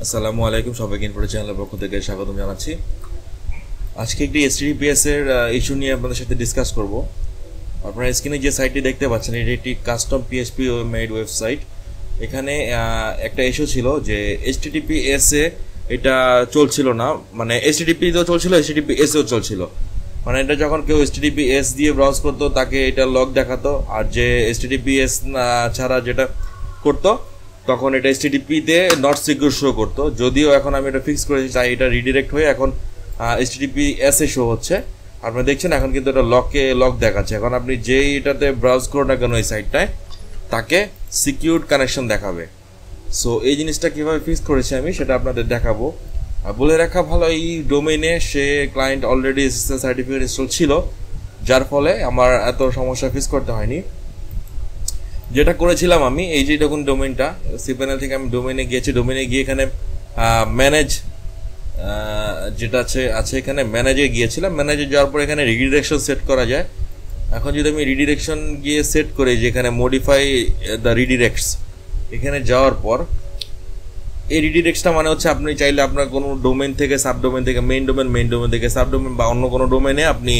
আসসালামু আলাইকুম, সবাইকে ইনফোটেক চ্যানেলের পক্ষ থেকে স্বাগতম জানাচ্ছি। আজকে একটি HTTPS এর ইস্যু নিয়ে আপনাদের সাথে ডিসকাস করব। আপনারা স্ক্রিনে যে সাইটটি দেখতে পাচ্ছেন এটি একটি কাস্টম PHP মেড ওয়েবসাইট। এখানে একটা ইস্যু ছিল যে HTTPS এ এটা চলছিল না, মানে HTTP তো চলছিল, HTTPS এও চলছিল। মানে এটা যখন কেউ HTTPS দিয়ে ব্রাউজ করতো তাকে এটা লগ দেখাতো, আর যে HTTPS ছাড়া যেটা করতো তখন এটা HTTP তে নট সিকিউর শো করতো। যদিও এখন আমি এটা ফিক্স করেছি, তাই এটা রিডিরেক্ট হয়ে এখন HTTPS এ শো হচ্ছে। আপনারা দেখছেন এখন কিন্তু এটা লক দেখাচ্ছে। এখন আপনি যেই এটাতে ব্রাউজ করো না কেন এই সাইটটায় তাকে সিকিউরড কানেকশন দেখাবে। সো এই জিনিসটা কিভাবে ফিক্স করেছি আমি সেটা আপনাদের দেখাবো। আর বলে রাখা ভালো, এই ডোমেইনে সে client already SSL certificate install ছিল, যার ফলে আমার এত সমস্যা ফেস করতে হয়নি। যেটা করেছিলাম আমি, এই যে দেখুন ডোমেইনটা, সিপ্যানেল থেকে আমি ডোমেইনে গিয়েছি। ডোমেইনে গিয়ে এখানে ম্যানেজ যেটা আছে এখানে ম্যানেজে গিয়েছিলাম। ম্যানেজে যাওয়ার পর এখানে রিডিরেকশন সেট করা যায়। এখন যদি আমি রিডিরেকশন গিয়ে সেট করি, যেখানে মডিফাই দ্য রিডিরেক্টস, এখানে যাওয়ার পর এই রিডিরেক্টসটা মানে হচ্ছে আপনি চাইলে আপনার কোনো ডোমেইন থেকে সাবডোমেইন থেকে মেইন ডোমেইন থেকে সাবডোমেইন বা অন্য কোনো ডোমেইনে আপনি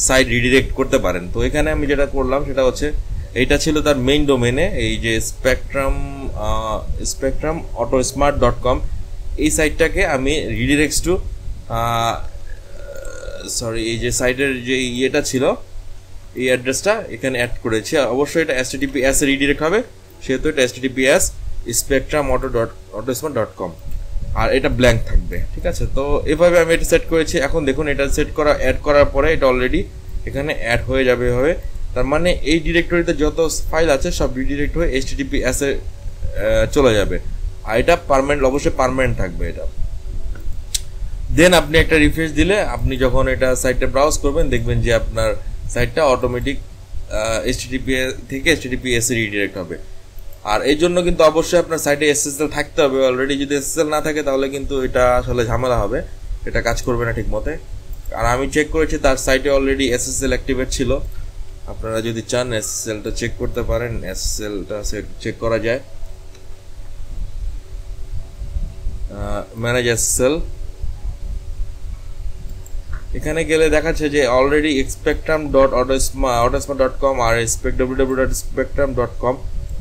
সাইট রিডিরেক্ট করতে পারেন। তো এখানে আমি যেটা করলাম সেটা হচ্ছে, এইটা ছিল তার মেইন ডোমেইনে, এই যে স্পেকট্রাম autosmart.com, এই সাইটটাকে আমি রিডিরেক্টস টু এই যে সাইটের যে ইয়েটা ছিল, এই অ্যাড্রেসটা এখানে অ্যাড করেছি। অবশ্যই এটা HTTPS এ রিডিরেক্ট হবে, সেহেতু এটা HTTPS spectrum.autosmart.com, আর এটা ব্ল্যাঙ্ক থাকবে। ঠিক আছে, তো এভাবে আমি এটা সেট করেছি। এখন দেখুন এটা অ্যাড করার পরে এটা অলরেডি এখানে অ্যাড হয়ে যাবে এভাবে। তার মানে এই ডিরেক্টরিতে যত ফাইল আছে সব রিডিরেক্ট হয়ে HTTPS এ চলে যাবে, আর এটা অবশ্যই পার্মানেন্ট থাকবে এটা। দেন আপনি একটা রিফ্রেশ দিলে আপনি যখন এটা সাইটটা ব্রাউজ করবেন দেখবেন যে আপনার সাইটটা অটোমেটিক HTTP থেকে HTTPS এ রিডিরেক্ট হবে। আর এই জন্য কিন্তু অবশ্যই আপনার সাইটে SSL থাকতে হবে। অলরেডি যদি SSL না থাকে তাহলে কিন্তু এটা আসলে ঝামেলা হবে, এটা কাজ করবে না ঠিক মতে। আর আমি চেক করেছি তার সাইটে অলরেডি SSL অ্যাক্টিভেট ছিল। আপনারা যদি চান SSLটা চেক করতে পারেন, SSLটা চেক করা যায়। ম্যানেজ SSL, এখানে গেলে দেখাচ্ছে যে অলরেডি spectrum.autosmart.com আর www.spectrum.com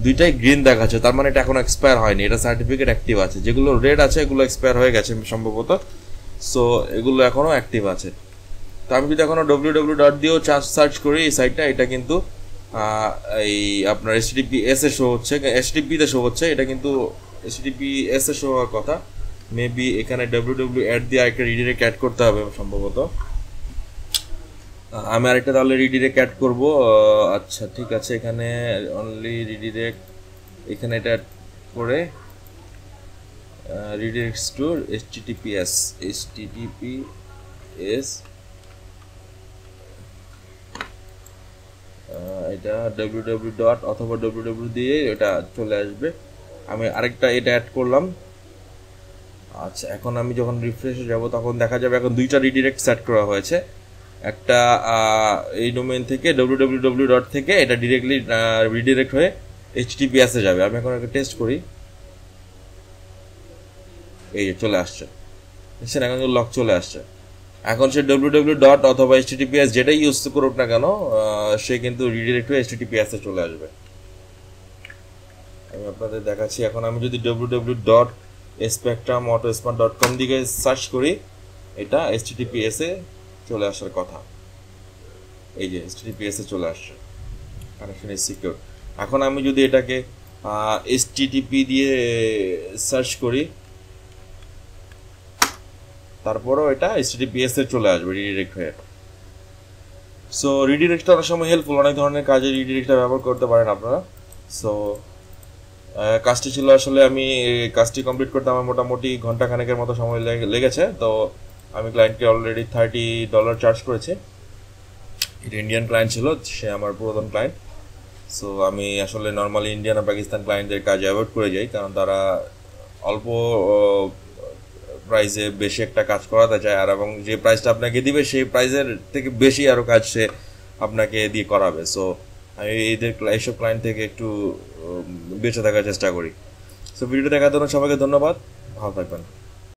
দুইটাই গ্রিন দেখাচ্ছে। তার মানে এটা এখন এক্সপায়ার হয়নি, এটা সার্টিফিকেট অ্যাক্টিভ আছে। যেগুলো রেড আছে এগুলো এক্সপায়ার হয়ে গেছে সম্ভবত, সো এগুলো এখনো অ্যাক্টিভ আছে। তো আমি যদি এখনো www. দিয়েও সার্চ করি এই সাইটটা, এটা কিন্তু এই আপনার HTTPS এ শো হচ্ছে, HTTP তে শো হচ্ছে। এটা কিন্তু HTTPS এ শো হওয়ার কথা। মেবি এখানে www. দিয়ে একটা রিডিরেক্ট অ্যাড করতে হবে সম্ভবত। আমি আরেকটা তাহলে রিডিরেক্ট অ্যাড করবো। আচ্ছা ঠিক আছে, এখানে অনলি রিডিরেক্ট, এখানে এটা অ্যাড করে রিডিরেক্টস টু HTTPS এটা www. অথবা www দিয়ে এটা চলে আসবে। আমি আরেকটা এটা অ্যাড করলাম। আচ্ছা, এখন আমি যখন রিফ্রেশে যাব তখন দেখা যাবে এখন দুইটা রিডিরেক্ট সেট করা হয়েছে। একটা এই ডোমেইন থেকে www. থেকে এটা ডিরেক্টলি রিডিরেক্ট হয়ে HTTPS এ যাবে। আমি এখন একটা টেস্ট করি, এই যে চলে আসছে, দেখছেন এখন লক চলে আসছে। এখন সে www. অথবা HTTPS যেটাই ইউজ করুক না কেন, সে কিন্তু রিডিরেক্ট হয়ে HTTPS এ চলে আসবে। আমি আপনাদের দেখাচ্ছি। এখন আমি যদি www.spectrum.autosmart.com দিকে সার্চ করি, এটা HTTPS এ চলে আসার কথা। এই যে HTTPS এ চলে আসছে, কানেকশন ইজ সিকিউর। এখন আমি যদি এটাকে HTTP দিয়ে সার্চ করি, তারপরেও এটা HTTPS এ চলে আসবে রিডিরেক্ট হয়ে। সো রিডিরেক্টটা অনেক সময় হেল্পফুল, অনেক ধরনের কাজে রিডিরেক্টটা ব্যবহার করতে পারেন আপনারা। সো কাজটি ছিল আসলে, আমি কাজটি কমপ্লিট করতে আমার মোটামুটি ঘন্টা খানেকের মতো সময় লেগেছে। তো আমি ক্লায়েন্টকে অলরেডি $30 চার্জ করেছি। এটা ইন্ডিয়ান ক্লায়েন্ট ছিল, সে আমার পুরাতন ক্লায়েন্ট। সো আমি আসলে নর্মালি ইন্ডিয়ান আর পাকিস্তান ক্লায়েন্টদের কাজ অ্যাভয়েড করে যাই, কারণ তারা অল্প প্রাইসে বেশি একটা কাজ করাতে চায়, আর এবং যে প্রাইসটা আপনাকে দিবে সেই প্রাইসের থেকে বেশি আরও কাজ সে আপনাকে দিয়ে করাবে। সো আমি এইসব ক্লায়েন্ট থেকে একটু বেঁচে থাকার চেষ্টা করি। সো ভিডিওটা দেখার জন্য সবাইকে ধন্যবাদ। ভালো থাকবেন।